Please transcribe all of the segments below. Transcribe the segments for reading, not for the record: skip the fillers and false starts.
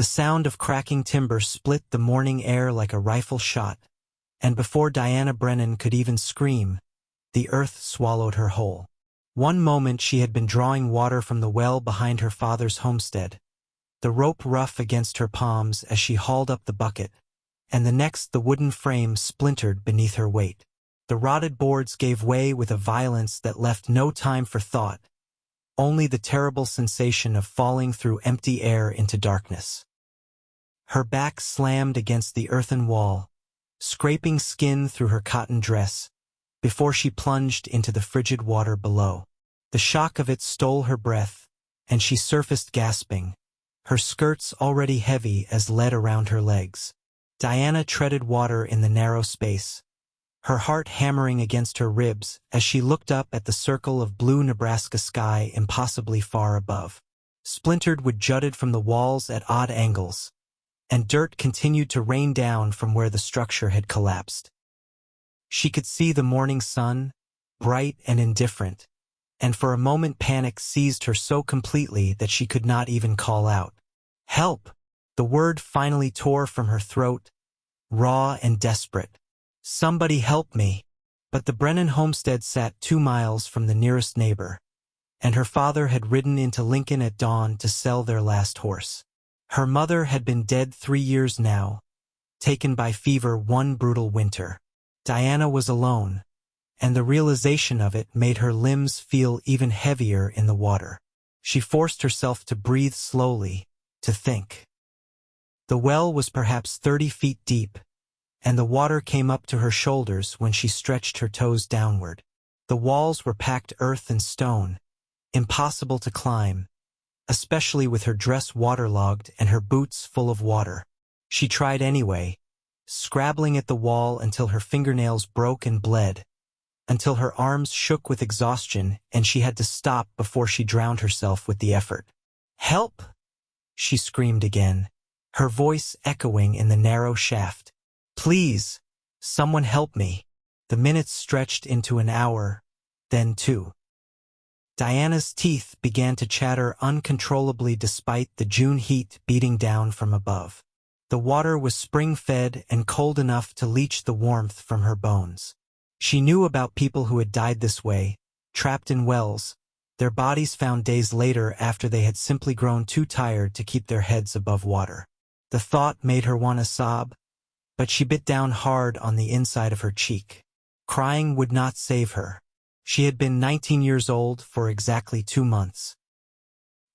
The sound of cracking timber split the morning air like a rifle shot, and before Diana Brennan could even scream, the earth swallowed her whole. One moment she had been drawing water from the well behind her father's homestead, the rope rough against her palms as she hauled up the bucket, and the next the wooden frame splintered beneath her weight. The rotted boards gave way with a violence that left no time for thought, only the terrible sensation of falling through empty air into darkness. Her back slammed against the earthen wall, scraping skin through her cotton dress, before she plunged into the frigid water below. The shock of it stole her breath, and she surfaced gasping, her skirts already heavy as lead around her legs. Diana treaded water in the narrow space, her heart hammering against her ribs as she looked up at the circle of blue Nebraska sky impossibly far above. Splintered wood jutted from the walls at odd angles, and dirt continued to rain down from where the structure had collapsed. She could see the morning sun, bright and indifferent, and for a moment panic seized her so completely that she could not even call out. "Help!" The word finally tore from her throat, raw and desperate. "Somebody help me!" But the Brennan homestead sat 2 miles from the nearest neighbor, and her father had ridden into Lincoln at dawn to sell their last horse. Her mother had been dead 3 years now, taken by fever one brutal winter. Diana was alone, and the realization of it made her limbs feel even heavier in the water. She forced herself to breathe slowly, to think. The well was perhaps 30 feet deep, and the water came up to her shoulders when she stretched her toes downward. The walls were packed earth and stone, impossible to climb, especially with her dress waterlogged and her boots full of water. She tried anyway, scrabbling at the wall until her fingernails broke and bled, until her arms shook with exhaustion and she had to stop before she drowned herself with the effort. "Help!" she screamed again, her voice echoing in the narrow shaft. "Please, someone help me." The minutes stretched into an hour, then 2. Diana's teeth began to chatter uncontrollably despite the June heat beating down from above. The water was spring-fed and cold enough to leach the warmth from her bones. She knew about people who had died this way, trapped in wells, their bodies found days later after they had simply grown too tired to keep their heads above water. The thought made her want to sob, but she bit down hard on the inside of her cheek. Crying would not save her. She had been 19 years old for exactly 2 months.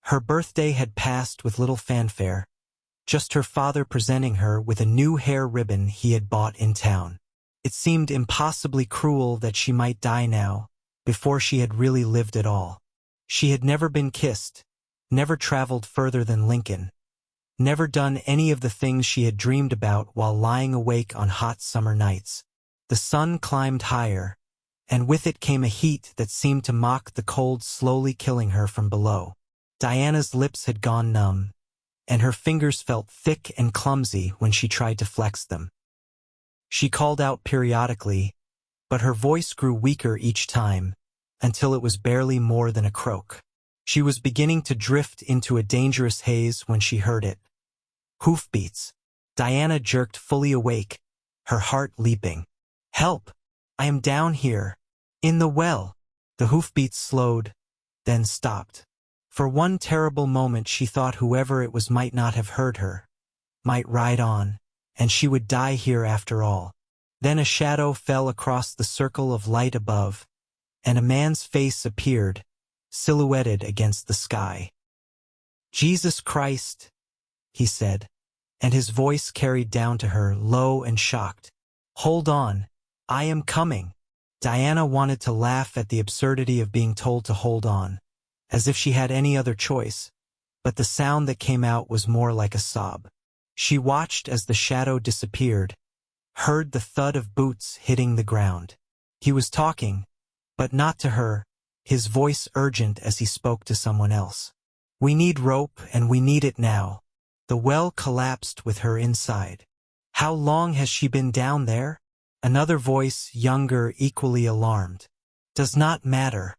Her birthday had passed with little fanfare, just her father presenting her with a new hair ribbon he had bought in town. It seemed impossibly cruel that she might die now, before she had really lived at all. She had never been kissed, never traveled further than Lincoln, never done any of the things she had dreamed about while lying awake on hot summer nights. The sun climbed higher, and with it came a heat that seemed to mock the cold slowly killing her from below. Diana's lips had gone numb, and her fingers felt thick and clumsy when she tried to flex them. She called out periodically, but her voice grew weaker each time, until it was barely more than a croak. She was beginning to drift into a dangerous haze when she heard it. Hoofbeats. Diana jerked fully awake, her heart leaping. "Help! I am down here, in the well." The hoofbeats slowed, then stopped. For one terrible moment she thought whoever it was might not have heard her, might ride on, and she would die here after all. Then a shadow fell across the circle of light above, and a man's face appeared, silhouetted against the sky. "Jesus Christ," he said, and his voice carried down to her, low and shocked. "Hold on, I am coming." Diana wanted to laugh at the absurdity of being told to hold on, as if she had any other choice, but the sound that came out was more like a sob. She watched as the shadow disappeared, heard the thud of boots hitting the ground. He was talking, but not to her, his voice urgent as he spoke to someone else. "We need rope, and we need it now. The well collapsed with her inside." "How long has she been down there?" Another voice, younger, equally alarmed. "Does not matter.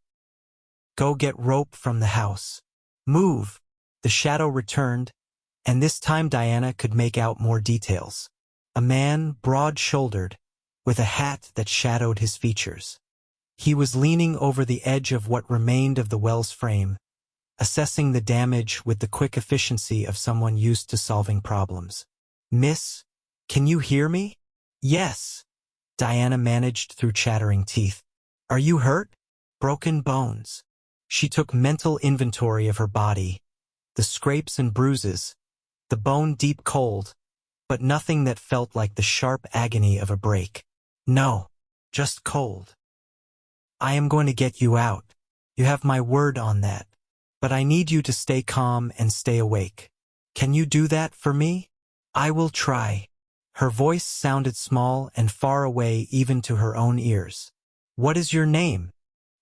Go get rope from the house. Move." The shadow returned, and this time Diana could make out more details. A man, broad-shouldered, with a hat that shadowed his features. He was leaning over the edge of what remained of the well's frame, assessing the damage with the quick efficiency of someone used to solving problems. "Miss, can you hear me?" "Yes," Diana managed through chattering teeth. "Are you hurt?" "Broken bones." She took mental inventory of her body, the scrapes and bruises, the bone deep cold, but nothing that felt like the sharp agony of a break. "No, just cold. I am going to get you out. You have my word on that. But I need you to stay calm and stay awake. Can you do that for me?" "I will try." Her voice sounded small and far away even to her own ears. "What is your name?"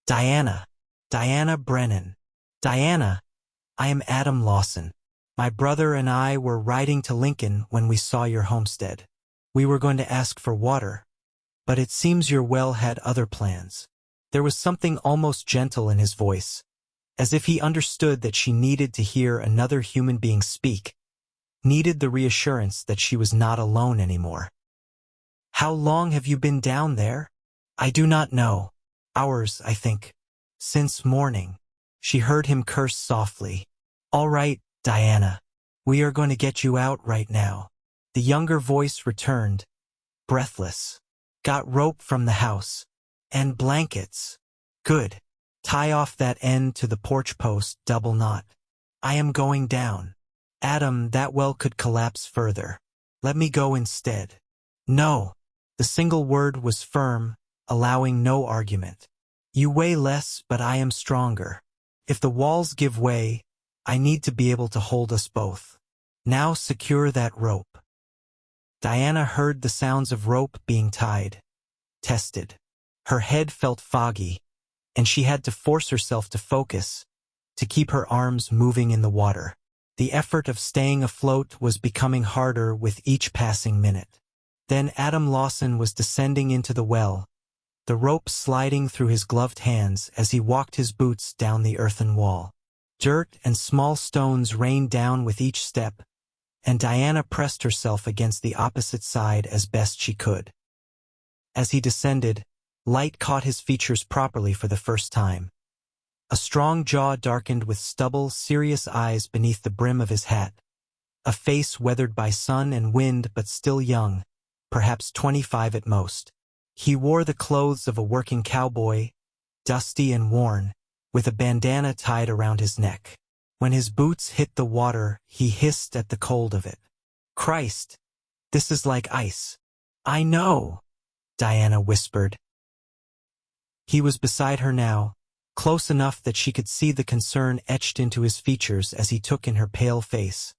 "Diana. Diana Brennan." "Diana, I am Adam Lawson. My brother and I were riding to Lincoln when we saw your homestead. We were going to ask for water, but it seems your well had other plans." There was something almost gentle in his voice, as if he understood that she needed to hear another human being speak, needed the reassurance that she was not alone anymore. "How long have you been down there?" "I do not know. Hours, I think. Since morning." She heard him curse softly. "All right, Diana. We are going to get you out right now." The younger voice returned, breathless. "Got rope from the house. And blankets. Good. Tie off that end to the porch post, double knot. I am going down." "Adam, that well could collapse further. Let me go instead." "No." The single word was firm, allowing no argument. "You weigh less, but I am stronger. If the walls give way, I need to be able to hold us both. Now secure that rope." Diana heard the sounds of rope being tied, tested. Her head felt foggy, and she had to force herself to focus, to keep her arms moving in the water. The effort of staying afloat was becoming harder with each passing minute. Then Adam Lawson was descending into the well, the rope sliding through his gloved hands as he walked his boots down the earthen wall. Dirt and small stones rained down with each step, and Diana pressed herself against the opposite side as best she could. As he descended, light caught his features properly for the first time. A strong jaw darkened with stubble, serious eyes beneath the brim of his hat. A face weathered by sun and wind but still young, perhaps 25 at most. He wore the clothes of a working cowboy, dusty and worn, with a bandana tied around his neck. When his boots hit the water, he hissed at the cold of it. "Christ, this is like ice." "I know," Diana whispered. He was beside her now, close enough that she could see the concern etched into his features as he took in her pale face,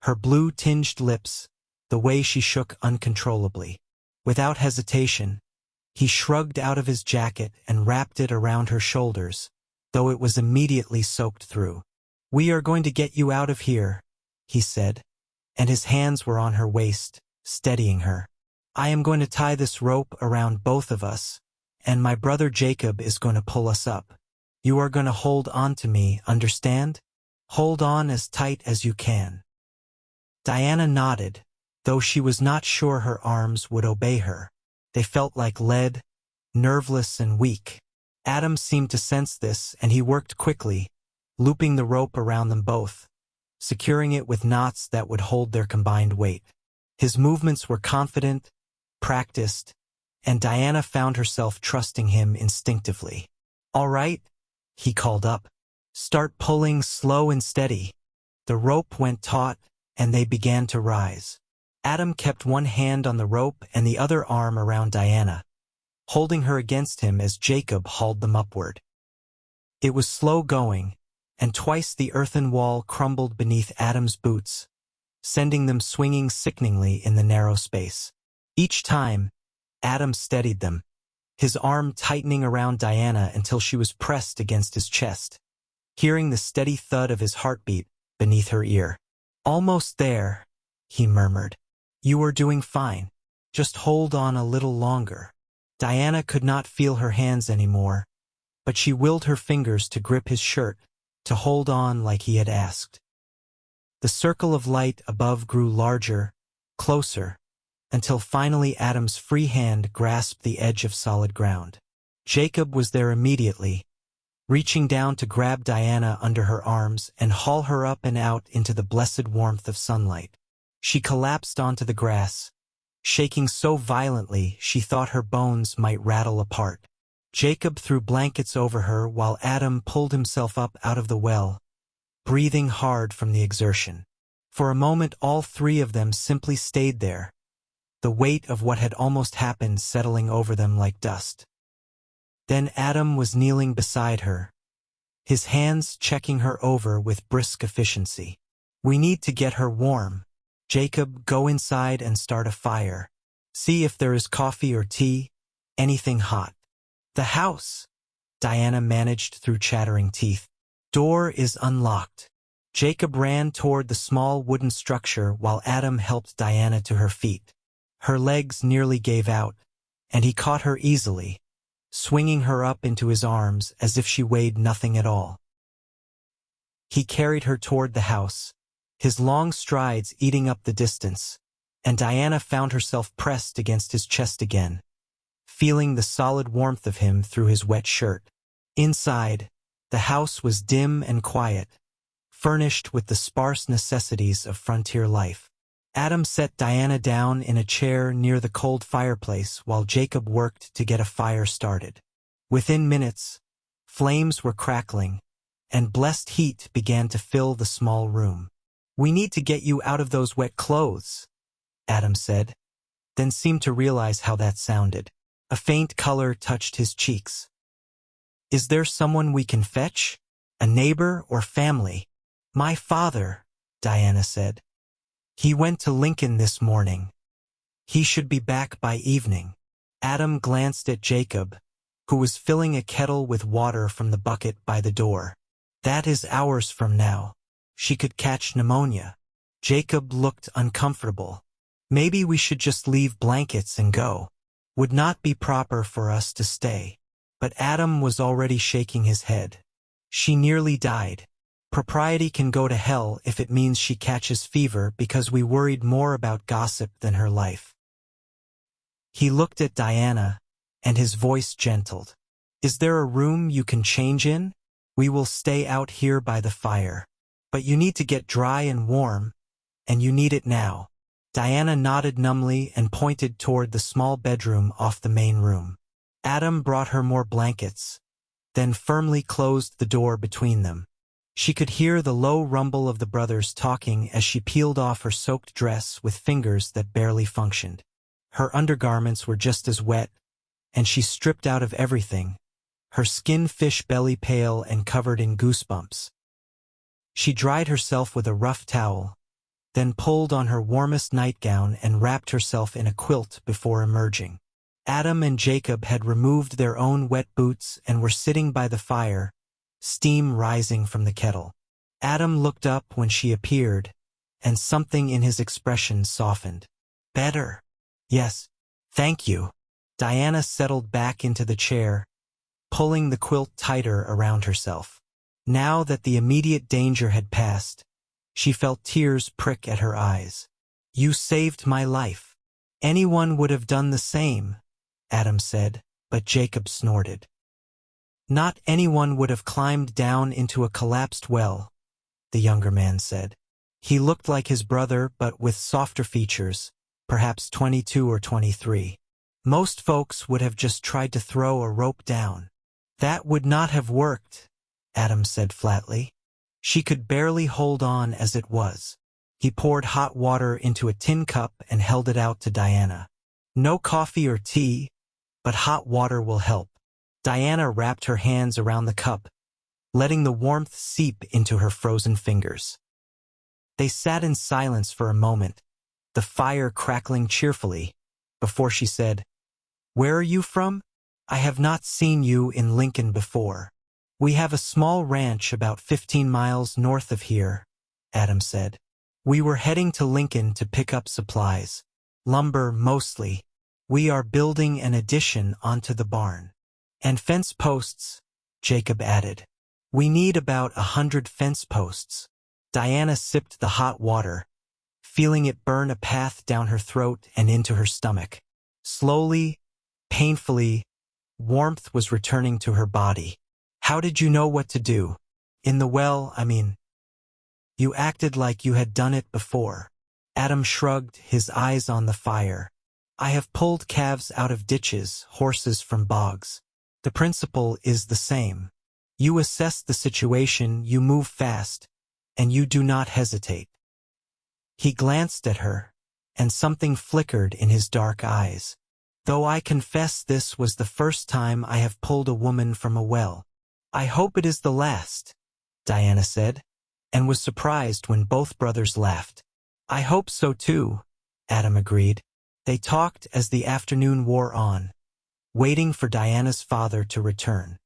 her blue-tinged lips, the way she shook uncontrollably. Without hesitation, he shrugged out of his jacket and wrapped it around her shoulders, though it was immediately soaked through. "We are going to get you out of here," he said, and his hands were on her waist, steadying her. "I am going to tie this rope around both of us, and my brother Jacob is going to pull us up. You are going to hold on to me, understand? Hold on as tight as you can." Diana nodded, though she was not sure her arms would obey her. They felt like lead, nerveless and weak. Adam seemed to sense this, and he worked quickly, looping the rope around them both, securing it with knots that would hold their combined weight. His movements were confident, practiced, and Diana found herself trusting him instinctively. "All right," he called up. "Start pulling slow and steady." The rope went taut, and they began to rise. Adam kept one hand on the rope and the other arm around Diana, holding her against him as Jacob hauled them upward. It was slow going, and twice the earthen wall crumbled beneath Adam's boots, sending them swinging sickeningly in the narrow space. Each time, Adam steadied them, his arm tightening around Diana until she was pressed against his chest, hearing the steady thud of his heartbeat beneath her ear. "Almost there," he murmured. "You are doing fine. Just hold on a little longer." Diana could not feel her hands anymore, but she willed her fingers to grip his shirt, to hold on like he had asked. The circle of light above grew larger, closer, until finally Adam's free hand grasped the edge of solid ground. Jacob was there immediately, reaching down to grab Diana under her arms and haul her up and out into the blessed warmth of sunlight. She collapsed onto the grass, shaking so violently she thought her bones might rattle apart. Jacob threw blankets over her while Adam pulled himself up out of the well, breathing hard from the exertion. For a moment all three of them simply stayed there, the weight of what had almost happened settling over them like dust. Then Adam was kneeling beside her, his hands checking her over with brisk efficiency. "We need to get her warm. Jacob, go inside and start a fire. See if there is coffee or tea, anything hot." "The house," Diana managed through chattering teeth. "Door is unlocked." Jacob ran toward the small wooden structure while Adam helped Diana to her feet. Her legs nearly gave out, and he caught her easily, swinging her up into his arms as if she weighed nothing at all. He carried her toward the house, his long strides eating up the distance, and Diana found herself pressed against his chest again, feeling the solid warmth of him through his wet shirt. Inside, the house was dim and quiet, furnished with the sparse necessities of frontier life. Adam set Diana down in a chair near the cold fireplace while Jacob worked to get a fire started. Within minutes, flames were crackling, and blessed heat began to fill the small room. "We need to get you out of those wet clothes," Adam said, then seemed to realize how that sounded. A faint color touched his cheeks. "Is there someone we can fetch? A neighbor or family?" "My father," Diana said. "He went to Lincoln this morning. He should be back by evening." Adam glanced at Jacob, who was filling a kettle with water from the bucket by the door. "That is hours from now. She could catch pneumonia." Jacob looked uncomfortable. "Maybe we should just leave blankets and go. Would not be proper for us to stay." But Adam was already shaking his head. "She nearly died. Propriety can go to hell if it means she catches fever because we worried more about gossip than her life." He looked at Diana, and his voice gentled. "Is there a room you can change in? We will stay out here by the fire. But you need to get dry and warm, and you need it now." Diana nodded numbly and pointed toward the small bedroom off the main room. Adam brought her more blankets, then firmly closed the door between them. She could hear the low rumble of the brothers talking as she peeled off her soaked dress with fingers that barely functioned. Her undergarments were just as wet, and she stripped out of everything, her skin fish belly pale and covered in goosebumps. She dried herself with a rough towel, then pulled on her warmest nightgown and wrapped herself in a quilt before emerging. Adam and Jacob had removed their own wet boots and were sitting by the fire, steam rising from the kettle. Adam looked up when she appeared, and something in his expression softened. "Better?" "Yes, thank you." Diana settled back into the chair, pulling the quilt tighter around herself. Now that the immediate danger had passed, she felt tears prick at her eyes. "You saved my life." "Anyone would have done the same," Adam said, but Jacob snorted. "Not anyone would have climbed down into a collapsed well," the younger man said. He looked like his brother but with softer features, perhaps 22 or 23. "Most folks would have just tried to throw a rope down." "That would not have worked," Adam said flatly. She could barely hold on as it was. He poured hot water into a tin cup and held it out to Diana. "No coffee or tea, but hot water will help." Diana wrapped her hands around the cup, letting the warmth seep into her frozen fingers. They sat in silence for a moment, the fire crackling cheerfully, before she said, "Where are you from? I have not seen you in Lincoln before." "We have a small ranch about 15 miles north of here," Adam said. "We were heading to Lincoln to pick up supplies. Lumber mostly. We are building an addition onto the barn. And fence posts," Jacob added. "We need about 100 fence posts." Diana sipped the hot water, feeling it burn a path down her throat and into her stomach. Slowly, painfully, warmth was returning to her body. How did you know what to do? In the well, I mean. You acted like you had done it before. Adam shrugged, his eyes on the fire. I have pulled calves out of ditches, horses from bogs. The principle is the same. You assess the situation, you move fast, and you do not hesitate. He glanced at her, and something flickered in his dark eyes. Though I confess this was the first time I have pulled a woman from a well. I hope it is the last, Diana said, and was surprised when both brothers laughed. I hope so too, Adam agreed. They talked as the afternoon wore on, waiting for Diana's father to return.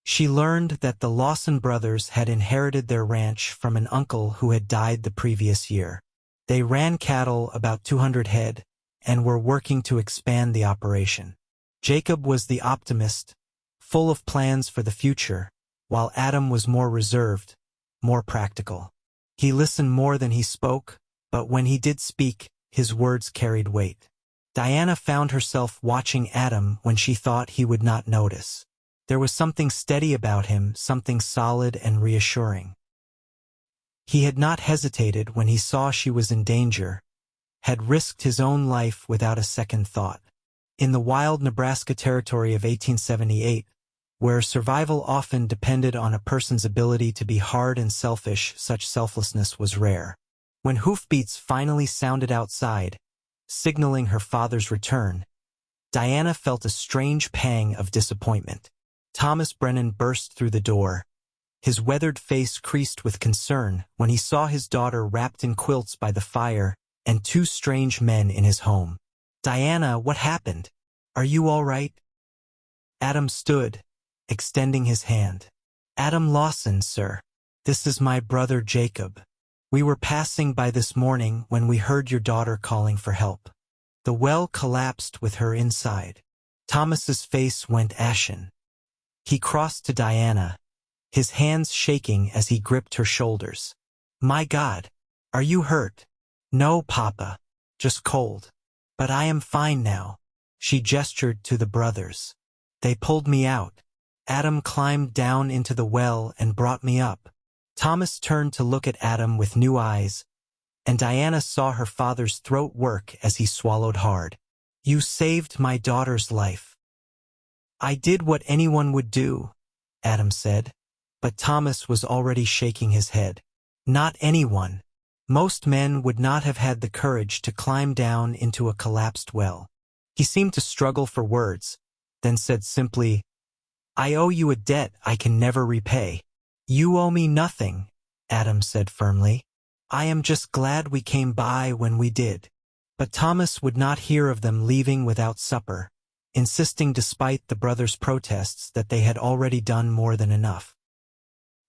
She learned that the Lawson brothers had inherited their ranch from an uncle who had died the previous year. They ran cattle, about 200 head, and were working to expand the operation. Jacob was the optimist, full of plans for the future, while Adam was more reserved, more practical. He listened more than he spoke, but when he did speak, his words carried weight. Diana found herself watching Adam when she thought he would not notice. There was something steady about him, something solid and reassuring. He had not hesitated when he saw she was in danger, had risked his own life without a second thought. In the wild Nebraska territory of 1878, where survival often depended on a person's ability to be hard and selfish, such selflessness was rare. When hoofbeats finally sounded outside, signaling her father's return, Diana felt a strange pang of disappointment. Thomas Brennan burst through the door, his weathered face creased with concern when he saw his daughter wrapped in quilts by the fire and two strange men in his home. Diana, what happened? Are you all right? Adam stood, extending his hand. Adam Lawson, sir. This is my brother Jacob. We were passing by this morning when we heard your daughter calling for help. The well collapsed with her inside. Thomas's face went ashen. He crossed to Diana, his hands shaking as he gripped her shoulders. My God, are you hurt? No, Papa, just cold. But I am fine now. She gestured to the brothers. They pulled me out. Adam climbed down into the well and brought me up. Thomas turned to look at Adam with new eyes, and Diana saw her father's throat work as he swallowed hard. You saved my daughter's life. I did what anyone would do, Adam said, but Thomas was already shaking his head. Not anyone. Most men would not have had the courage to climb down into a collapsed well. He seemed to struggle for words, then said simply, I owe you a debt I can never repay. You owe me nothing, Adam said firmly. I am just glad we came by when we did. But Thomas would not hear of them leaving without supper, insisting despite the brothers' protests that they had already done more than enough.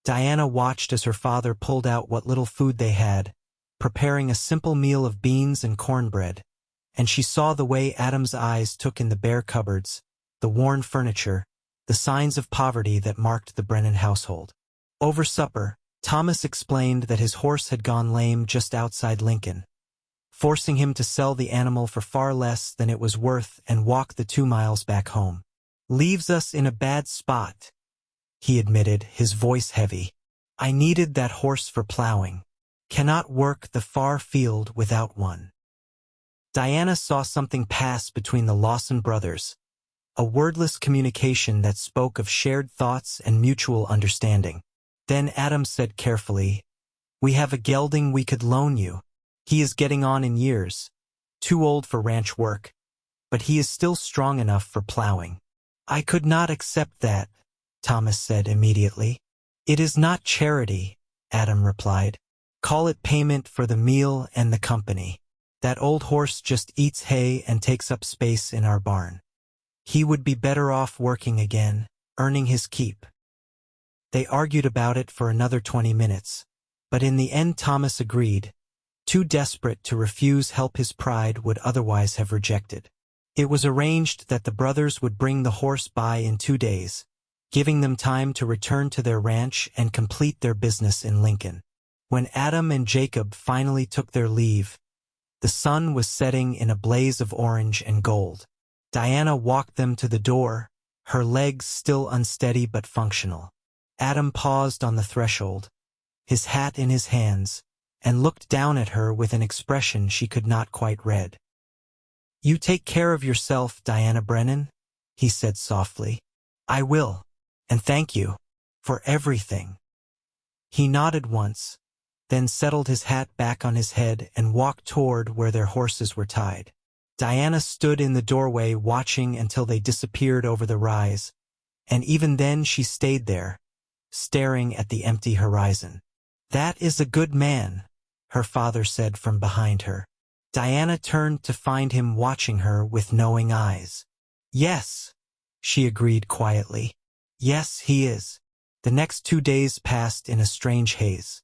Diana watched as her father pulled out what little food they had, preparing a simple meal of beans and cornbread, and she saw the way Adam's eyes took in the bare cupboards, the worn furniture, the signs of poverty that marked the Brennan household. Over supper, Thomas explained that his horse had gone lame just outside Lincoln, forcing him to sell the animal for far less than it was worth and walk the 2 miles back home. Leaves us in a bad spot, he admitted, his voice heavy. I needed that horse for plowing. Cannot work the far field without one. Diana saw something pass between the Lawson brothers, a wordless communication that spoke of shared thoughts and mutual understanding. Then Adam said carefully, We have a gelding we could loan you. He is getting on in years, too old for ranch work, but he is still strong enough for plowing. I could not accept that, Thomas said immediately. It is not charity, Adam replied. Call it payment for the meal and the company. That old horse just eats hay and takes up space in our barn. He would be better off working again, earning his keep. They argued about it for another 20 minutes, but in the end Thomas agreed, too desperate to refuse help his pride would otherwise have rejected. It was arranged that the brothers would bring the horse by in 2 days, giving them time to return to their ranch and complete their business in Lincoln. When Adam and Jacob finally took their leave, the sun was setting in a blaze of orange and gold. Diana walked them to the door, her legs still unsteady but functional. Adam paused on the threshold, his hat in his hands, and looked down at her with an expression she could not quite read. "You take care of yourself, Diana Brennan," he said softly. "I will, and thank you for everything." He nodded once, then settled his hat back on his head and walked toward where their horses were tied. Diana stood in the doorway watching until they disappeared over the rise, and even then she stayed there, staring at the empty horizon. "That is a good man," her father said from behind her. Diana turned to find him watching her with knowing eyes. "Yes," she agreed quietly. "Yes, he is." The next 2 days passed in a strange haze.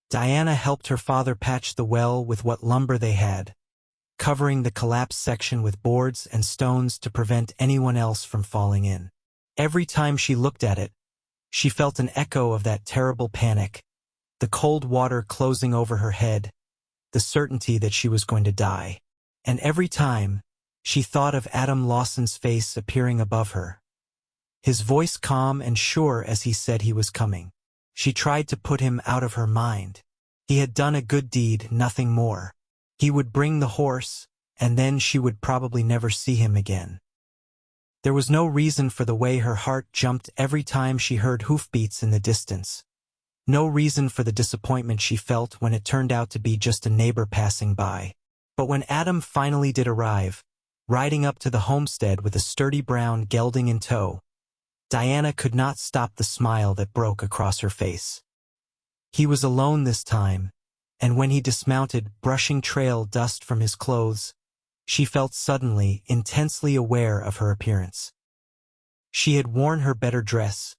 Diana helped her father patch the well with what lumber they had, covering the collapsed section with boards and stones to prevent anyone else from falling in. Every time she looked at it, she felt an echo of that terrible panic, the cold water closing over her head, the certainty that she was going to die. And every time, she thought of Adam Lawson's face appearing above her, his voice calm and sure as he said he was coming. She tried to put him out of her mind. He had done a good deed, nothing more. He would bring the horse, and then she would probably never see him again. There was no reason for the way her heart jumped every time she heard hoofbeats in the distance. No reason for the disappointment she felt when it turned out to be just a neighbor passing by. But when Adam finally did arrive, riding up to the homestead with a sturdy brown gelding in tow, Diana could not stop the smile that broke across her face. He was alone this time, and when he dismounted, brushing trail dust from his clothes, she felt suddenly intensely aware of her appearance. She had worn her better dress,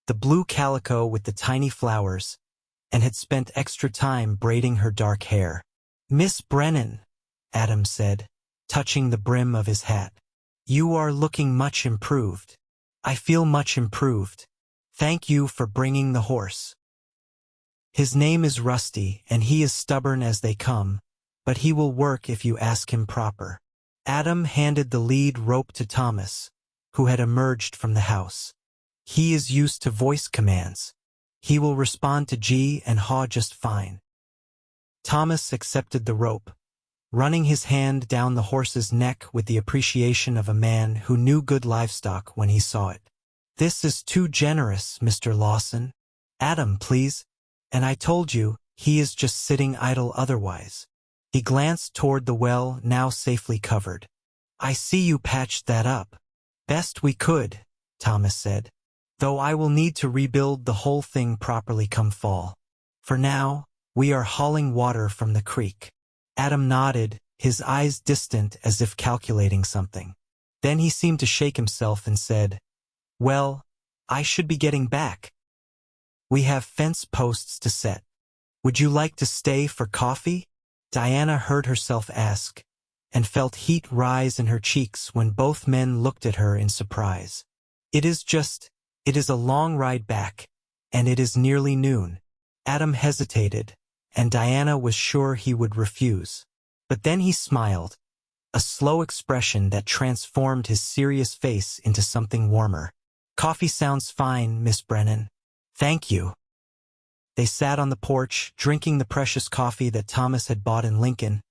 the blue calico with the tiny flowers, and had spent extra time braiding her dark hair. "Miss Brennan," Adam said, touching the brim of his hat. "You are looking much improved." "I feel much improved. Thank you for bringing the horse. His name is Rusty, and he is stubborn as they come, but he will work if you ask him proper." Adam handed the lead rope to Thomas, who had emerged from the house. "He is used to voice commands. He will respond to G and Haw just fine." Thomas accepted the rope, running his hand down the horse's neck with the appreciation of a man who knew good livestock when he saw it. "This is too generous, Mr. Lawson. Adam, please. And I told you, he is just sitting idle otherwise." He glanced toward the well, now safely covered. "I see you patched that up." "Best we could," Thomas said, "though I will need to rebuild the whole thing properly come fall. For now, we are hauling water from the creek." Adam nodded, his eyes distant as if calculating something. Then he seemed to shake himself and said, "Well, I should be getting back. We have fence posts to set. Would you like to stay for coffee?" Diana heard herself ask, and felt heat rise in her cheeks when both men looked at her in surprise. It is a long ride back, and it is nearly noon." Adam hesitated, and Diana was sure he would refuse. But then he smiled, a slow expression that transformed his serious face into something warmer. "Coffee sounds fine, Miss Brennan. Thank you." They sat on the porch, drinking the precious coffee that Thomas had bought in Lincoln,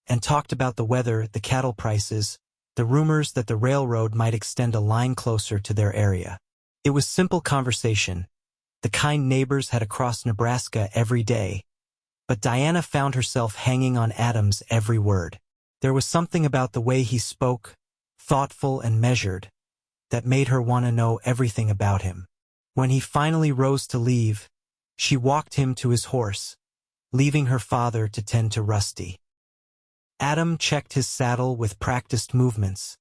and talked about the weather, the cattle prices, the rumors that the railroad might extend a line closer to their area. It was simple conversation, the kind neighbors had across Nebraska every day, but Diana found herself hanging on Adam's every word. There was something about the way he spoke, thoughtful and measured, that made her want to know everything about him. When he finally rose to leave, she walked him to his horse, leaving her father to tend to Rusty. Adam checked his saddle with practiced movements,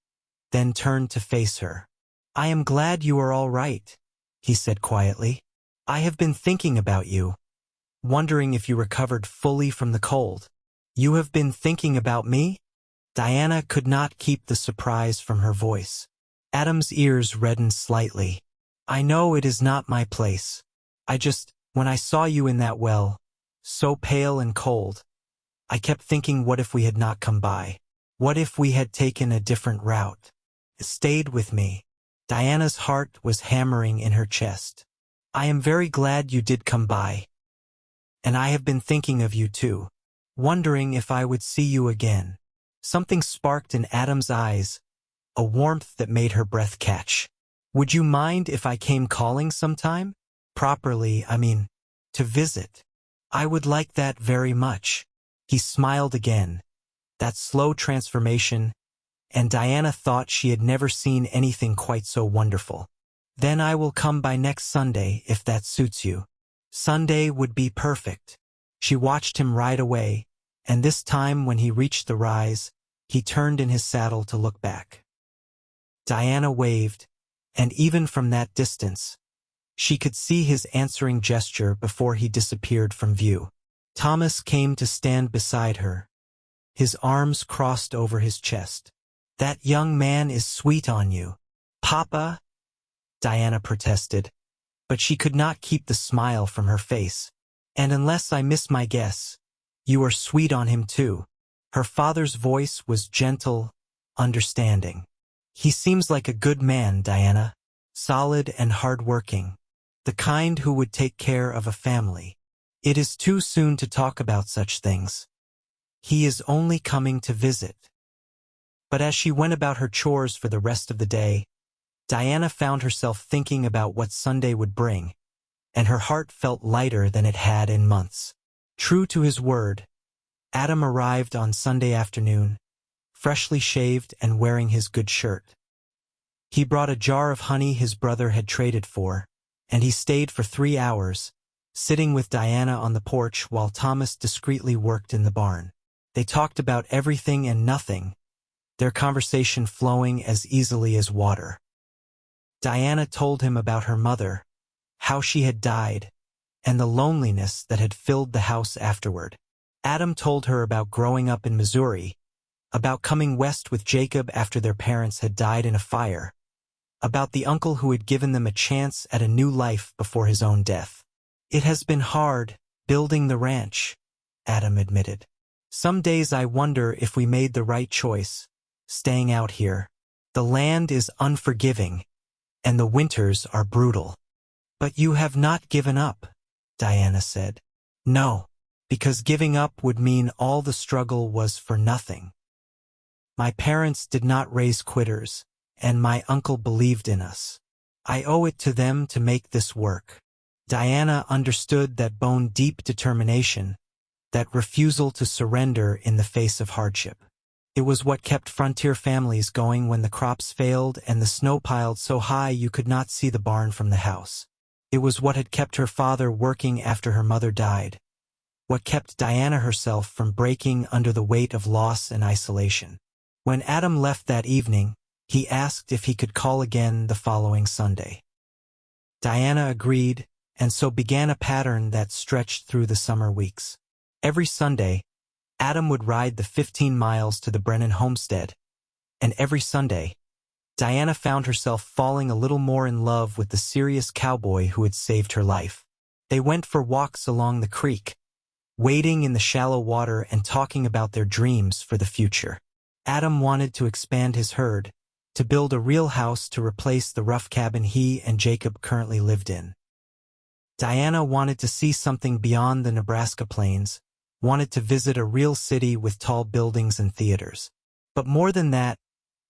then turned to face her. "I am glad you are all right," he said quietly. "I have been thinking about you, wondering if you recovered fully from the cold." "You have been thinking about me?" Diana could not keep the surprise from her voice. Adam's ears reddened slightly. "I know it is not my place. When I saw you in that well, so pale and cold. I kept thinking, what if we had not come by? What if we had taken a different route? It stayed with me. Diana's heart was hammering in her chest. I am very glad you did come by. And I have been thinking of you too, wondering if I would see you again. Something sparked in Adam's eyes, a warmth that made her breath catch. Would you mind if I came calling sometime? Properly, I mean, to visit. I would like that very much. He smiled again, that slow transformation, and Diana thought she had never seen anything quite so wonderful. Then I will come by next Sunday if that suits you. Sunday would be perfect. She watched him ride away, and this time when he reached the rise, he turned in his saddle to look back. Diana waved, and even from that distance, she could see his answering gesture before he disappeared from view. Thomas came to stand beside her, his arms crossed over his chest. That young man is sweet on you, Papa, Diana protested, but she could not keep the smile from her face. And unless I miss my guess, you are sweet on him too. Her father's voice was gentle, understanding. He seems like a good man, Diana, solid and hard-working, the kind who would take care of a family. It is too soon to talk about such things. He is only coming to visit. But as she went about her chores for the rest of the day, Diana found herself thinking about what Sunday would bring, and her heart felt lighter than it had in months. True to his word, Adam arrived on Sunday afternoon, freshly shaved and wearing his good shirt. He brought a jar of honey his brother had traded for, and he stayed for 3 hours, sitting with Diana on the porch while Thomas discreetly worked in the barn. They talked about everything and nothing, their conversation flowing as easily as water. Diana told him about her mother, how she had died, and the loneliness that had filled the house afterward. Adam told her about growing up in Missouri, about coming west with Jacob after their parents had died in a fire, about the uncle who had given them a chance at a new life before his own death. It has been hard, building the ranch, Adam admitted. Some days I wonder if we made the right choice, staying out here. The land is unforgiving, and the winters are brutal. But you have not given up, Diana said. No, because giving up would mean all the struggle was for nothing. My parents did not raise quitters, and my uncle believed in us. I owe it to them to make this work. Diana understood that bone-deep determination, that refusal to surrender in the face of hardship. It was what kept frontier families going when the crops failed and the snow piled so high you could not see the barn from the house. It was what had kept her father working after her mother died, what kept Diana herself from breaking under the weight of loss and isolation. When Adam left that evening, he asked if he could call again the following Sunday. Diana agreed, and so began a pattern that stretched through the summer weeks. Every Sunday, Adam would ride the 15 miles to the Brennan homestead, and every Sunday, Diana found herself falling a little more in love with the serious cowboy who had saved her life. They went for walks along the creek, wading in the shallow water and talking about their dreams for the future. Adam wanted to expand his herd, to build a real house to replace the rough cabin he and Jacob currently lived in. Diana wanted to see something beyond the Nebraska plains, wanted to visit a real city with tall buildings and theaters. But more than that,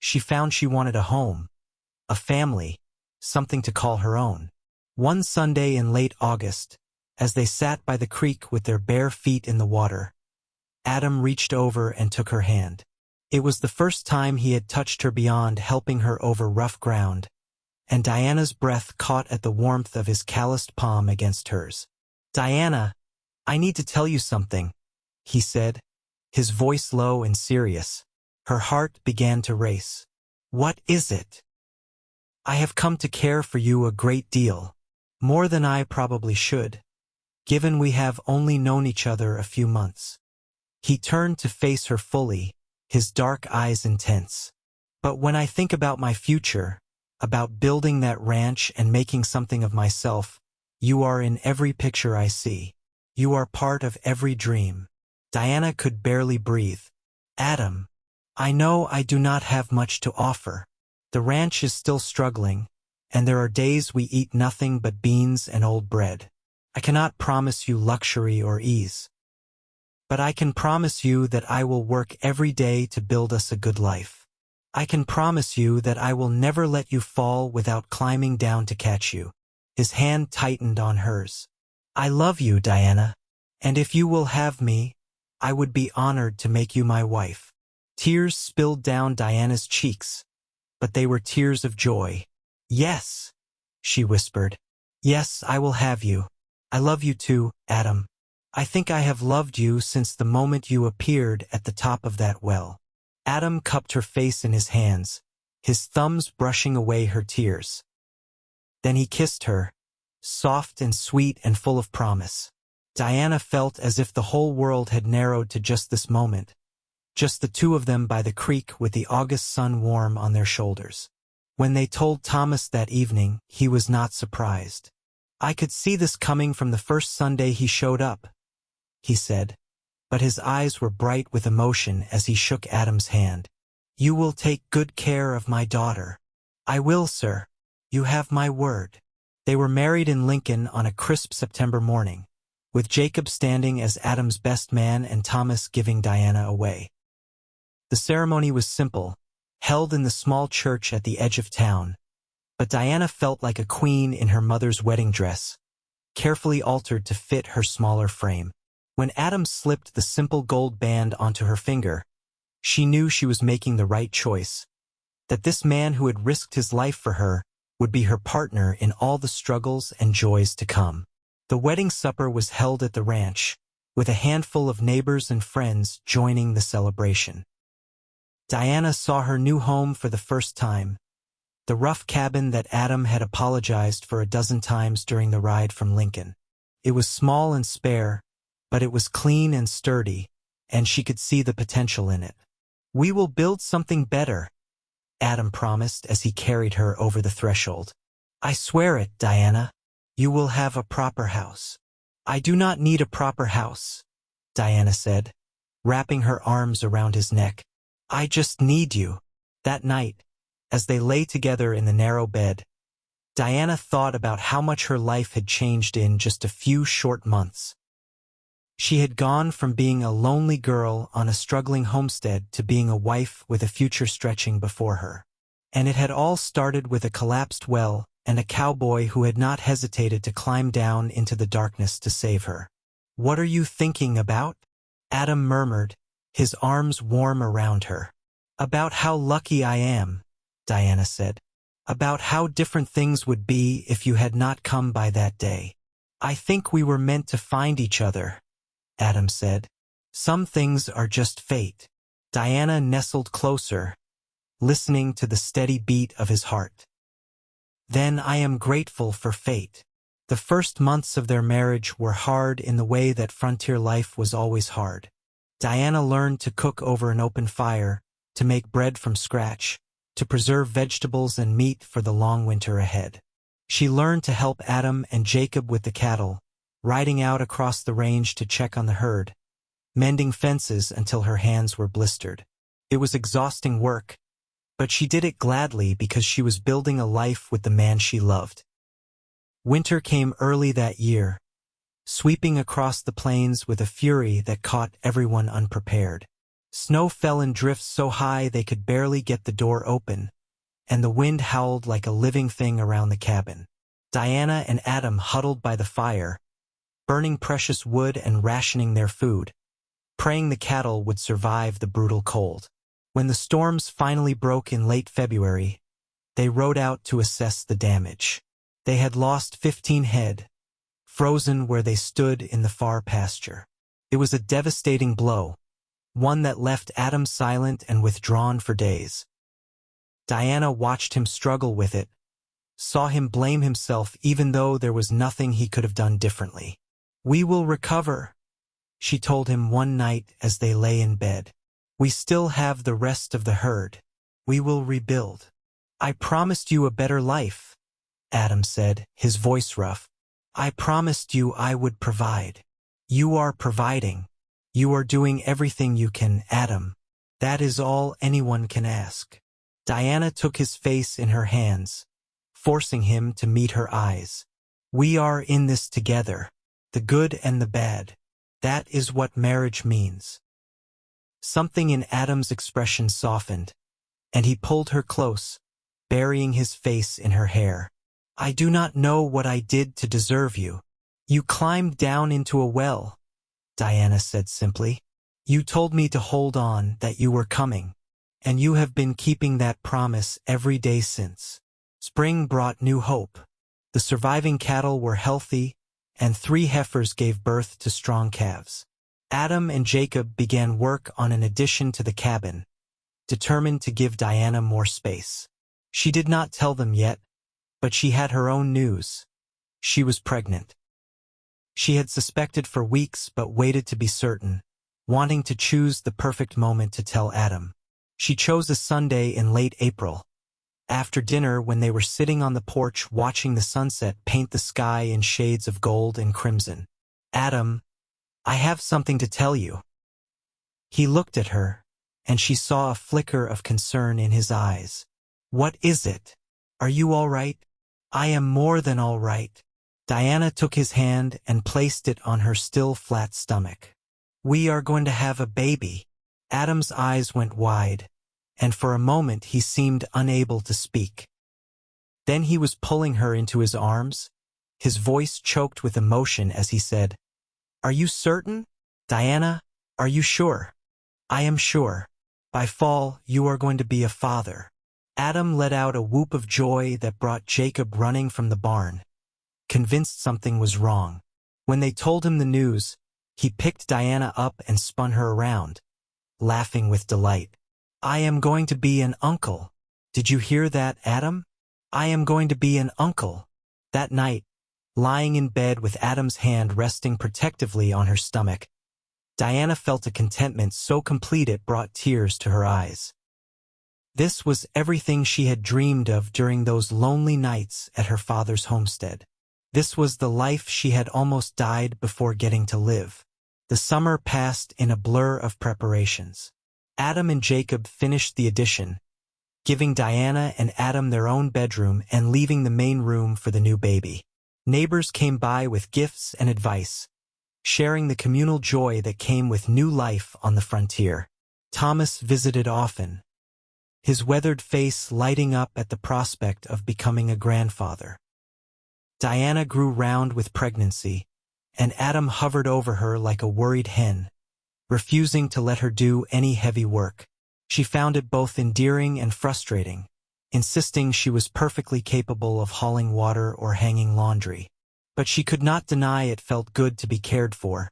she found she wanted a home, a family, something to call her own. One Sunday in late August, as they sat by the creek with their bare feet in the water, Adam reached over and took her hand. It was the first time he had touched her beyond helping her over rough ground, and Diana's breath caught at the warmth of his calloused palm against hers. "Diana, I need to tell you something," he said, his voice low and serious. Her heart began to race. "What is it?" "I have come to care for you a great deal, more than I probably should, given we have only known each other a few months." He turned to face her fully, his dark eyes intense. "But when I think about my future, about building that ranch and making something of myself, you are in every picture I see. You are part of every dream. Diana could barely breathe. Adam, I know I do not have much to offer. The ranch is still struggling, and there are days we eat nothing but beans and old bread. I cannot promise you luxury or ease. But I can promise you that I will work every day to build us a good life. I can promise you that I will never let you fall without climbing down to catch you. His hand tightened on hers. I love you, Diana, and if you will have me, I would be honored to make you my wife. Tears spilled down Diana's cheeks, but they were tears of joy. Yes, she whispered. Yes, I will have you. I love you too, Adam. I think I have loved you since the moment you appeared at the top of that well. Adam cupped her face in his hands, his thumbs brushing away her tears. Then he kissed her, soft and sweet and full of promise. Diana felt as if the whole world had narrowed to just this moment, just the two of them by the creek with the August sun warm on their shoulders. When they told Thomas that evening, he was not surprised. I could see this coming from the first Sunday he showed up, he said, but his eyes were bright with emotion as he shook Adam's hand. You will take good care of my daughter. I will, sir. You have my word. They were married in Lincoln on a crisp September morning, with Jacob standing as Adam's best man and Thomas giving Diana away. The ceremony was simple, held in the small church at the edge of town, but Diana felt like a queen in her mother's wedding dress, carefully altered to fit her smaller frame. When Adam slipped the simple gold band onto her finger, she knew she was making the right choice, that this man who had risked his life for her would be her partner in all the struggles and joys to come. The wedding supper was held at the ranch, with a handful of neighbors and friends joining the celebration. Diana saw her new home for the first time, the rough cabin that Adam had apologized for a dozen times during the ride from Lincoln. It was small and spare, but it was clean and sturdy, and she could see the potential in it. We will build something better, Adam promised as he carried her over the threshold. I swear it, Diana. You will have a proper house. I do not need a proper house, Diana said, wrapping her arms around his neck. I just need you. That night, as they lay together in the narrow bed, Diana thought about how much her life had changed in just a few short months. She had gone from being a lonely girl on a struggling homestead to being a wife with a future stretching before her. And it had all started with a collapsed well and a cowboy who had not hesitated to climb down into the darkness to save her. What are you thinking about? Adam murmured, his arms warm around her. About how lucky I am, Diana said. About how different things would be if you had not come by that day. I think we were meant to find each other, Adam said. Some things are just fate. Diana nestled closer, listening to the steady beat of his heart. Then I am grateful for fate. The first months of their marriage were hard in the way that frontier life was always hard. Diana learned to cook over an open fire, to make bread from scratch, to preserve vegetables and meat for the long winter ahead. She learned to help Adam and Jacob with the cattle, riding out across the range to check on the herd, mending fences until her hands were blistered. It was exhausting work, but she did it gladly because she was building a life with the man she loved. Winter came early that year, sweeping across the plains with a fury that caught everyone unprepared. Snow fell in drifts so high they could barely get the door open, and the wind howled like a living thing around the cabin. Diana and Adam huddled by the fire, burning precious wood and rationing their food, praying the cattle would survive the brutal cold. When the storms finally broke in late February, they rode out to assess the damage. They had lost 15 head, frozen where they stood in the far pasture. It was a devastating blow, one that left Adam silent and withdrawn for days. Diana watched him struggle with it, saw him blame himself even though there was nothing he could have done differently. We will recover, she told him one night as they lay in bed. We still have the rest of the herd. We will rebuild. I promised you a better life, Adam said, his voice rough. I promised you I would provide. You are providing. You are doing everything you can, Adam. That is all anyone can ask. Diana took his face in her hands, forcing him to meet her eyes. We are in this together, the good and the bad. That is what marriage means. Something in Adam's expression softened, and he pulled her close, burying his face in her hair. I do not know what I did to deserve you. You climbed down into a well, Diana said simply. You told me to hold on, that you were coming, and you have been keeping that promise every day since. Spring brought new hope. The surviving cattle were healthy, and 3 heifers gave birth to strong calves. Adam and Jacob began work on an addition to the cabin, determined to give Diana more space. She did not tell them yet, but she had her own news. She was pregnant. She had suspected for weeks but waited to be certain, wanting to choose the perfect moment to tell Adam. She chose a Sunday in late April. After dinner, when they were sitting on the porch watching the sunset paint the sky in shades of gold and crimson. Adam, I have something to tell you. He looked at her, and she saw a flicker of concern in his eyes. What is it? Are you all right? I am more than all right. Diana took his hand and placed it on her still flat stomach. We are going to have a baby. Adam's eyes went wide, and for a moment he seemed unable to speak. Then he was pulling her into his arms, his voice choked with emotion as he said, Are you certain? Diana, are you sure? I am sure. By fall, you are going to be a father. Adam let out a whoop of joy that brought Jacob running from the barn, convinced something was wrong. When they told him the news, he picked Diana up and spun her around, laughing with delight. I am going to be an uncle. Did you hear that, Adam? I am going to be an uncle. That night, lying in bed with Adam's hand resting protectively on her stomach, Diana felt a contentment so complete it brought tears to her eyes. This was everything she had dreamed of during those lonely nights at her father's homestead. This was the life she had almost died before getting to live. The summer passed in a blur of preparations. Adam and Jacob finished the addition, giving Diana and Adam their own bedroom and leaving the main room for the new baby. Neighbors came by with gifts and advice, sharing the communal joy that came with new life on the frontier. Thomas visited often, his weathered face lighting up at the prospect of becoming a grandfather. Diana grew round with pregnancy, and Adam hovered over her like a worried hen, refusing to let her do any heavy work. She found it both endearing and frustrating, insisting she was perfectly capable of hauling water or hanging laundry. But she could not deny it felt good to be cared for,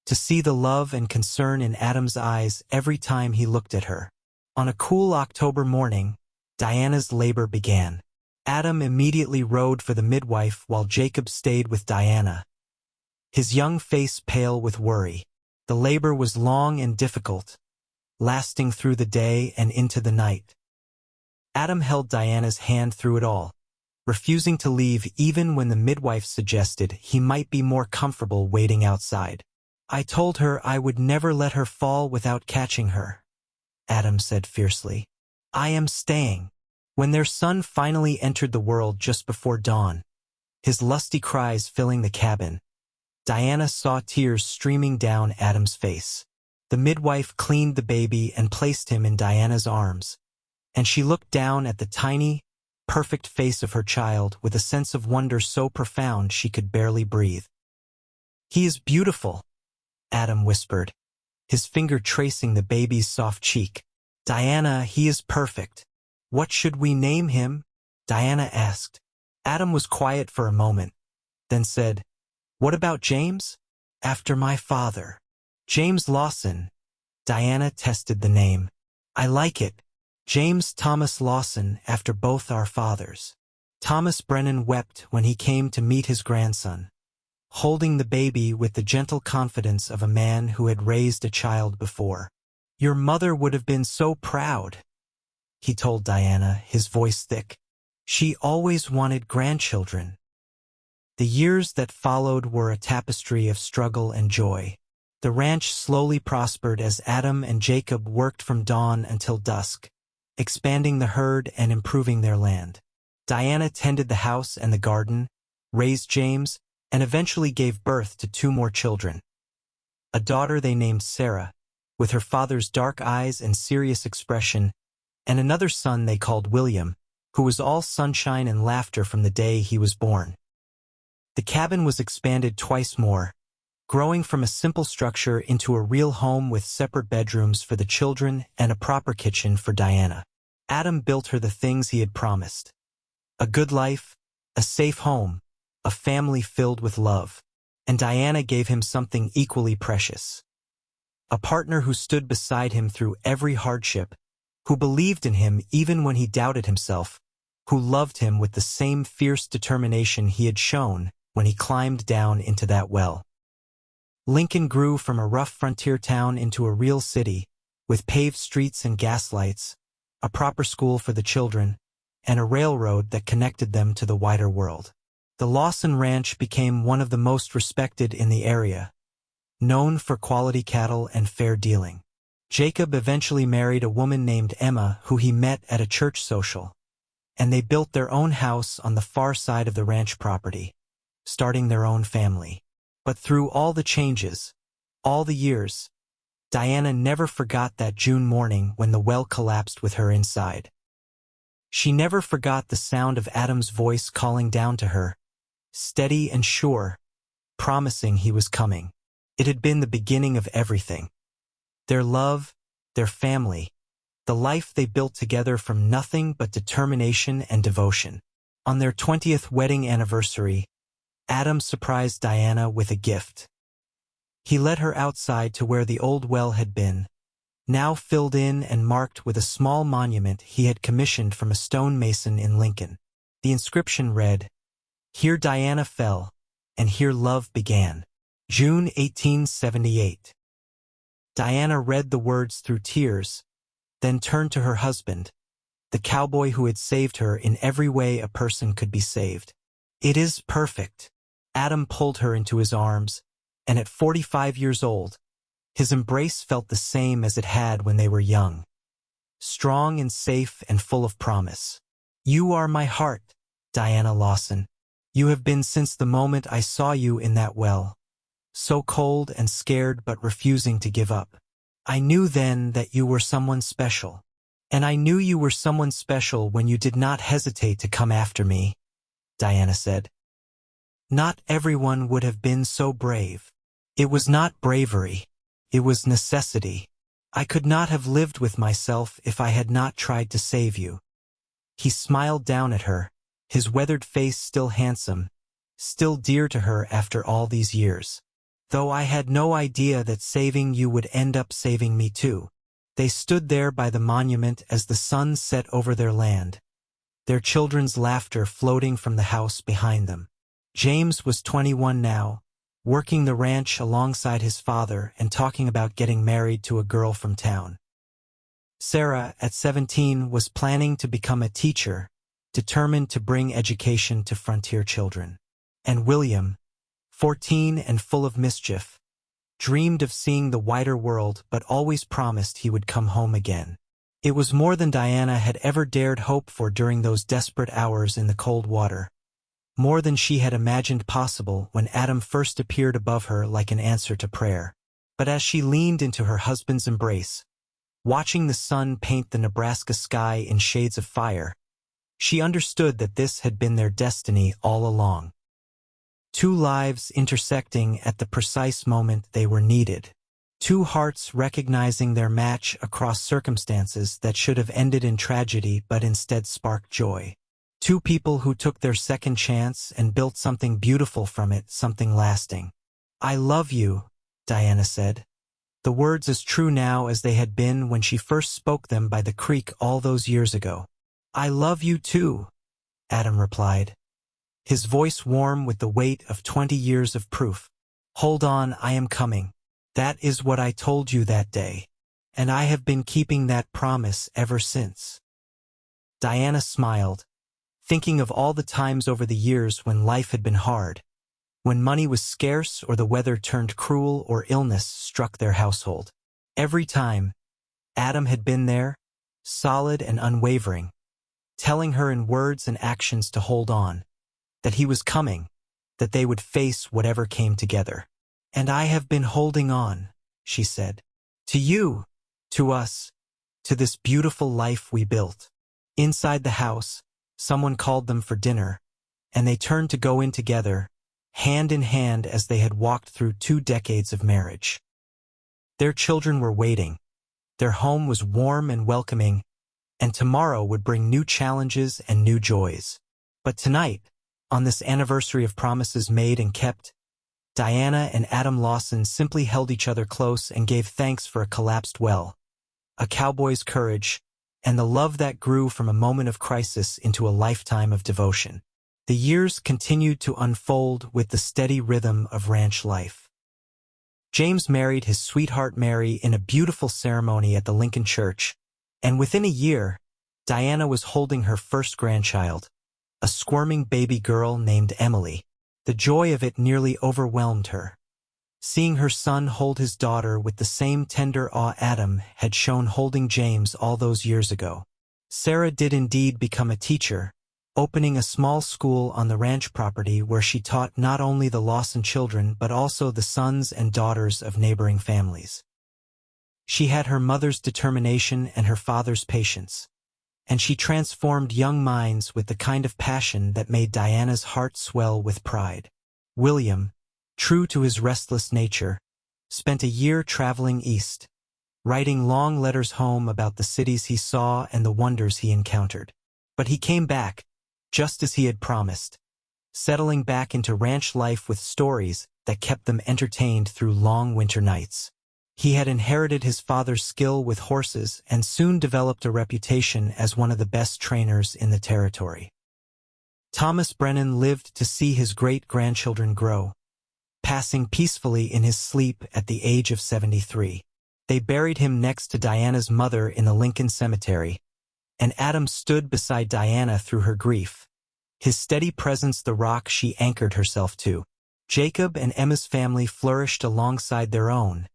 to see the love and concern in Adam's eyes every time he looked at her. On a cool October morning, Diana's labor began. Adam immediately rode for the midwife while Jacob stayed with Diana, his young face pale with worry. The labor was long and difficult, lasting through the day and into the night. Adam held Diana's hand through it all, refusing to leave even when the midwife suggested he might be more comfortable waiting outside. I told her I would never let her fall without catching her, Adam said fiercely. I am staying. When their son finally entered the world just before dawn, his lusty cries filling the cabin, Diana saw tears streaming down Adam's face. The midwife cleaned the baby and placed him in Diana's arms, and she looked down at the tiny, perfect face of her child with a sense of wonder so profound she could barely breathe. He is beautiful, Adam whispered, his finger tracing the baby's soft cheek. Diana, he is perfect. What should we name him? Diana asked. Adam was quiet for a moment, then said, What about James? After my father. James Lawson. Diana tested the name. I like it. James Thomas Lawson, after both our fathers. Thomas Brennan wept when he came to meet his grandson, holding the baby with the gentle confidence of a man who had raised a child before. Your mother would have been so proud, he told Diana, his voice thick. She always wanted grandchildren. The years that followed were a tapestry of struggle and joy. The ranch slowly prospered as Adam and Jacob worked from dawn until dusk, expanding the herd and improving their land. Diana tended the house and the garden, raised James, and eventually gave birth to 2 more children. A daughter they named Sarah, with her father's dark eyes and serious expression, and another son they called William, who was all sunshine and laughter from the day he was born. The cabin was expanded twice more, growing from a simple structure into a real home with separate bedrooms for the children and a proper kitchen for Diana. Adam built her the things he had promised: a good life, a safe home, a family filled with love. And Diana gave him something equally precious: a partner who stood beside him through every hardship, who believed in him even when he doubted himself, who loved him with the same fierce determination he had shown when he climbed down into that well. Lincoln grew from a rough frontier town into a real city, with paved streets and gas lights, a proper school for the children, and a railroad that connected them to the wider world. The Lawson Ranch became one of the most respected in the area, known for quality cattle and fair dealing. Jacob eventually married a woman named Emma who he met at a church social, and they built their own house on the far side of the ranch property, starting their own family. But through all the changes, all the years, Diana never forgot that June morning when the well collapsed with her inside. She never forgot the sound of Adam's voice calling down to her, steady and sure, promising he was coming. It had been the beginning of everything. Their love, their family, the life they built together from nothing but determination and devotion. On their 20th wedding anniversary, Adam surprised Diana with a gift. He led her outside to where the old well had been, now filled in and marked with a small monument he had commissioned from a stonemason in Lincoln. The inscription read, "Here Diana fell, and here love began. June 1878. Diana read the words through tears, then turned to her husband, the cowboy who had saved her in every way a person could be saved. "It is perfect." Adam pulled her into his arms, and at 45 years old, his embrace felt the same as it had when they were young. Strong and safe and full of promise. "You are my heart, Diana Lawson. You have been since the moment I saw you in that well, so cold and scared but refusing to give up. I knew then that you were someone special, and I knew you were someone special when you did not hesitate to come after me," Diana said. "Not everyone would have been so brave. It was not bravery, it was necessity. I could not have lived with myself if I had not tried to save you." He smiled down at her, his weathered face still handsome, still dear to her after all these years. "Though I had no idea that saving you would end up saving me too." They stood there by the monument as the sun set over their land, their children's laughter floating from the house behind them. James was 21 now, working the ranch alongside his father and talking about getting married to a girl from town. Sarah, at 17, was planning to become a teacher, determined to bring education to frontier children. And William, 14 and full of mischief, dreamed of seeing the wider world but always promised he would come home again. It was more than Diana had ever dared hope for during those desperate hours in the cold water. More than she had imagined possible when Adam first appeared above her like an answer to prayer. But as she leaned into her husband's embrace, watching the sun paint the Nebraska sky in shades of fire, she understood that this had been their destiny all along. 2 lives intersecting at the precise moment they were needed. 2 hearts recognizing their match across circumstances that should have ended in tragedy but instead sparked joy. 2 people who took their second chance and built something beautiful from it, something lasting. "I love you," Diana said, the words as true now as they had been when she first spoke them by the creek all those years ago. "I love you too," Adam replied, his voice warm with the weight of 20 years of proof. "Hold on, I am coming. That is what I told you that day, and I have been keeping that promise ever since." Diana smiled, thinking of all the times over the years when life had been hard, when money was scarce or the weather turned cruel or illness struck their household. Every time, Adam had been there, solid and unwavering, telling her in words and actions to hold on, that he was coming, that they would face whatever came together. "And I have been holding on," she said. "To you, to us, to this beautiful life we built." Inside the house, someone called them for dinner, and they turned to go in together, hand in hand as they had walked through 2 decades of marriage. Their children were waiting. Their home was warm and welcoming, and tomorrow would bring new challenges and new joys. But tonight, on this anniversary of promises made and kept, Diana and Adam Lawson simply held each other close and gave thanks for a collapsed well, a cowboy's courage, and the love that grew from a moment of crisis into a lifetime of devotion. The years continued to unfold with the steady rhythm of ranch life. James married his sweetheart Mary in a beautiful ceremony at the Lincoln Church, and within a year, Diana was holding her first grandchild, a squirming baby girl named Emily. The joy of it nearly overwhelmed her. Seeing her son hold his daughter with the same tender awe Adam had shown holding James all those years ago. Sarah did indeed become a teacher, opening a small school on the ranch property where she taught not only the Lawson children but also the sons and daughters of neighboring families. She had her mother's determination and her father's patience, and she transformed young minds with the kind of passion that made Diana's heart swell with pride. William, true to his restless nature, spent a year traveling east, writing long letters home about the cities he saw and the wonders he encountered. But he came back, just as he had promised, settling back into ranch life with stories that kept them entertained through long winter nights. He had inherited his father's skill with horses and soon developed a reputation as one of the best trainers in the territory. Thomas Brennan lived to see his great-grandchildren grow, passing peacefully in his sleep at the age of 73. They buried him next to Diana's mother in the Lincoln Cemetery, and Adam stood beside Diana through her grief, his steady presence the rock she anchored herself to. Jacob and Emma's family flourished alongside their own,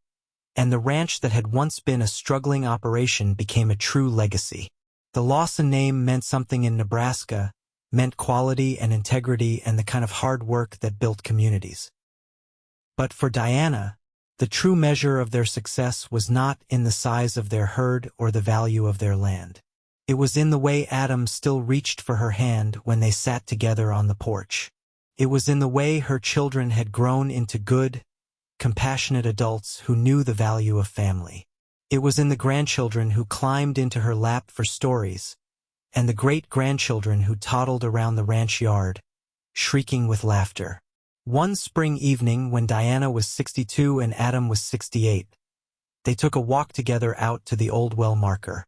and the ranch that had once been a struggling operation became a true legacy. The Lawson name meant something in Nebraska, meant quality and integrity and the kind of hard work that built communities. But for Diana, the true measure of their success was not in the size of their herd or the value of their land. It was in the way Adam still reached for her hand when they sat together on the porch. It was in the way her children had grown into good, compassionate adults who knew the value of family. It was in the grandchildren who climbed into her lap for stories, and the great-grandchildren who toddled around the ranch yard, shrieking with laughter. One spring evening when Diana was 62 and Adam was 68, they took a walk together out to the old well marker.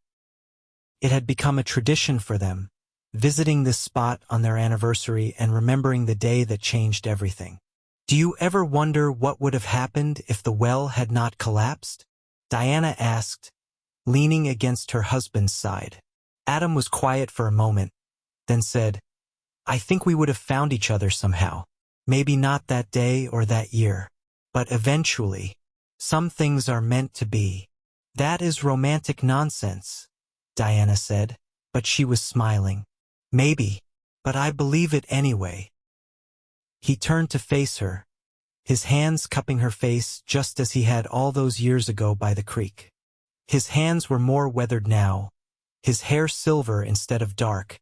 It had become a tradition for them, visiting this spot on their anniversary and remembering the day that changed everything. "Do you ever wonder what would have happened if the well had not collapsed?" Diana asked, leaning against her husband's side. Adam was quiet for a moment, then said, "I think we would have found each other somehow. Maybe not that day or that year, but eventually. Some things are meant to be." "That is romantic nonsense," Diana said, but she was smiling. "Maybe, but I believe it anyway." He turned to face her, his hands cupping her face just as he had all those years ago by the creek. His hands were more weathered now, his hair silver instead of dark,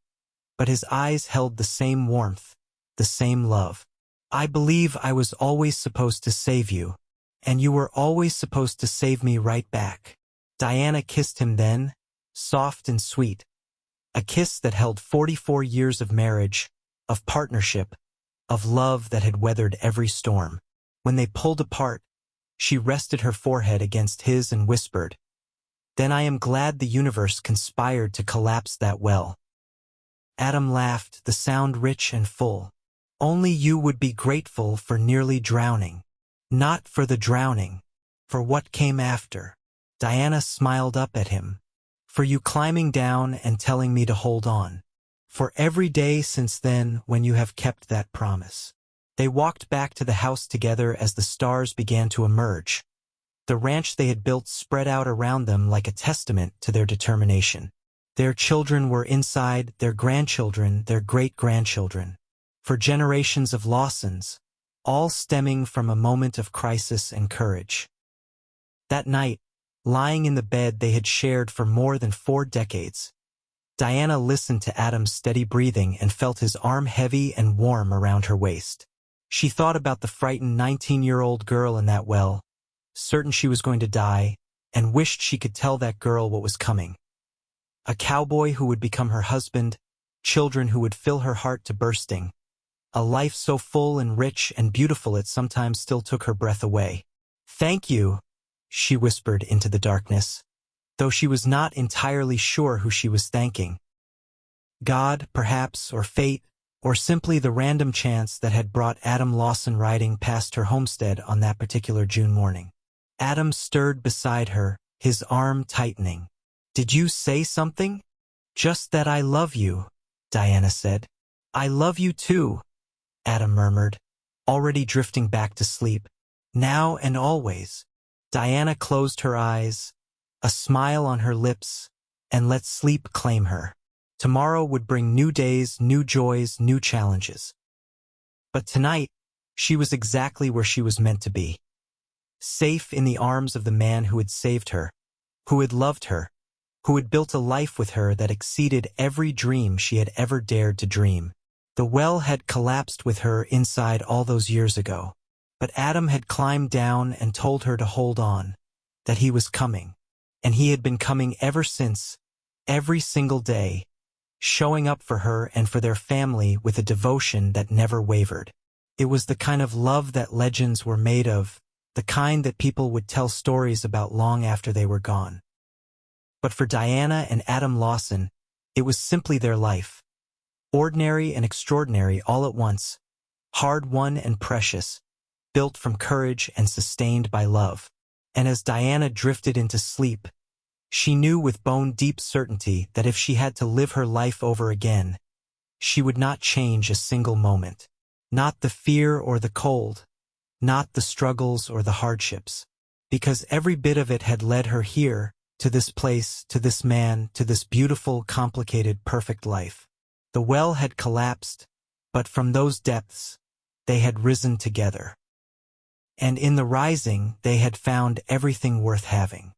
but his eyes held the same warmth, the same love. "I believe I was always supposed to save you, and you were always supposed to save me right back." Diana kissed him then, soft and sweet, a kiss that held 44 years of marriage, of partnership, of love that had weathered every storm. When they pulled apart, she rested her forehead against his and whispered, "Then I am glad the universe conspired to collapse that well." Adam laughed, the sound rich and full. "Only you would be grateful for nearly drowning. Not for the drowning, for what came after." Diana smiled up at him. "For you climbing down and telling me to hold on." for every day since then when you have kept that promise." They walked back to the house together as the stars began to emerge. The ranch they had built spread out around them like a testament to their determination. Their children were inside, their grandchildren, their great-grandchildren. For generations of Lawsons, all stemming from a moment of crisis and courage. That night, lying in the bed they had shared for more than 4 decades, Diana listened to Adam's steady breathing and felt his arm heavy and warm around her waist. She thought about the frightened 19-year-old girl in that well, certain she was going to die, and wished she could tell that girl what was coming. A cowboy who would become her husband, children who would fill her heart to bursting. A life so full and rich and beautiful it sometimes still took her breath away. "Thank you," she whispered into the darkness, though she was not entirely sure who she was thanking. God, perhaps, or fate, or simply the random chance that had brought Adam Lawson riding past her homestead on that particular June morning. Adam stirred beside her, his arm tightening. "Did you say something?" "Just that I love you," Diana said. "I love you too," Adam murmured, already drifting back to sleep. "Now and always." Diana closed her eyes, a smile on her lips, and let sleep claim her. Tomorrow would bring new days, new joys, new challenges. But tonight, she was exactly where she was meant to be. Safe in the arms of the man who had saved her, who had loved her, who had built a life with her that exceeded every dream she had ever dared to dream. The well had collapsed with her inside all those years ago, but Adam had climbed down and told her to hold on, that he was coming, and he had been coming ever since, every single day, showing up for her and for their family with a devotion that never wavered. It was the kind of love that legends were made of, the kind that people would tell stories about long after they were gone. But for Diana and Adam Lawson, it was simply their life. Ordinary and extraordinary all at once, hard-won and precious, built from courage and sustained by love. And as Diana drifted into sleep, she knew with bone-deep certainty that if she had to live her life over again, she would not change a single moment. Not the fear or the cold, not the struggles or the hardships, because every bit of it had led her here, to this place, to this man, to this beautiful, complicated, perfect life. The well had collapsed, but from those depths, they had risen together. And in the rising, they had found everything worth having.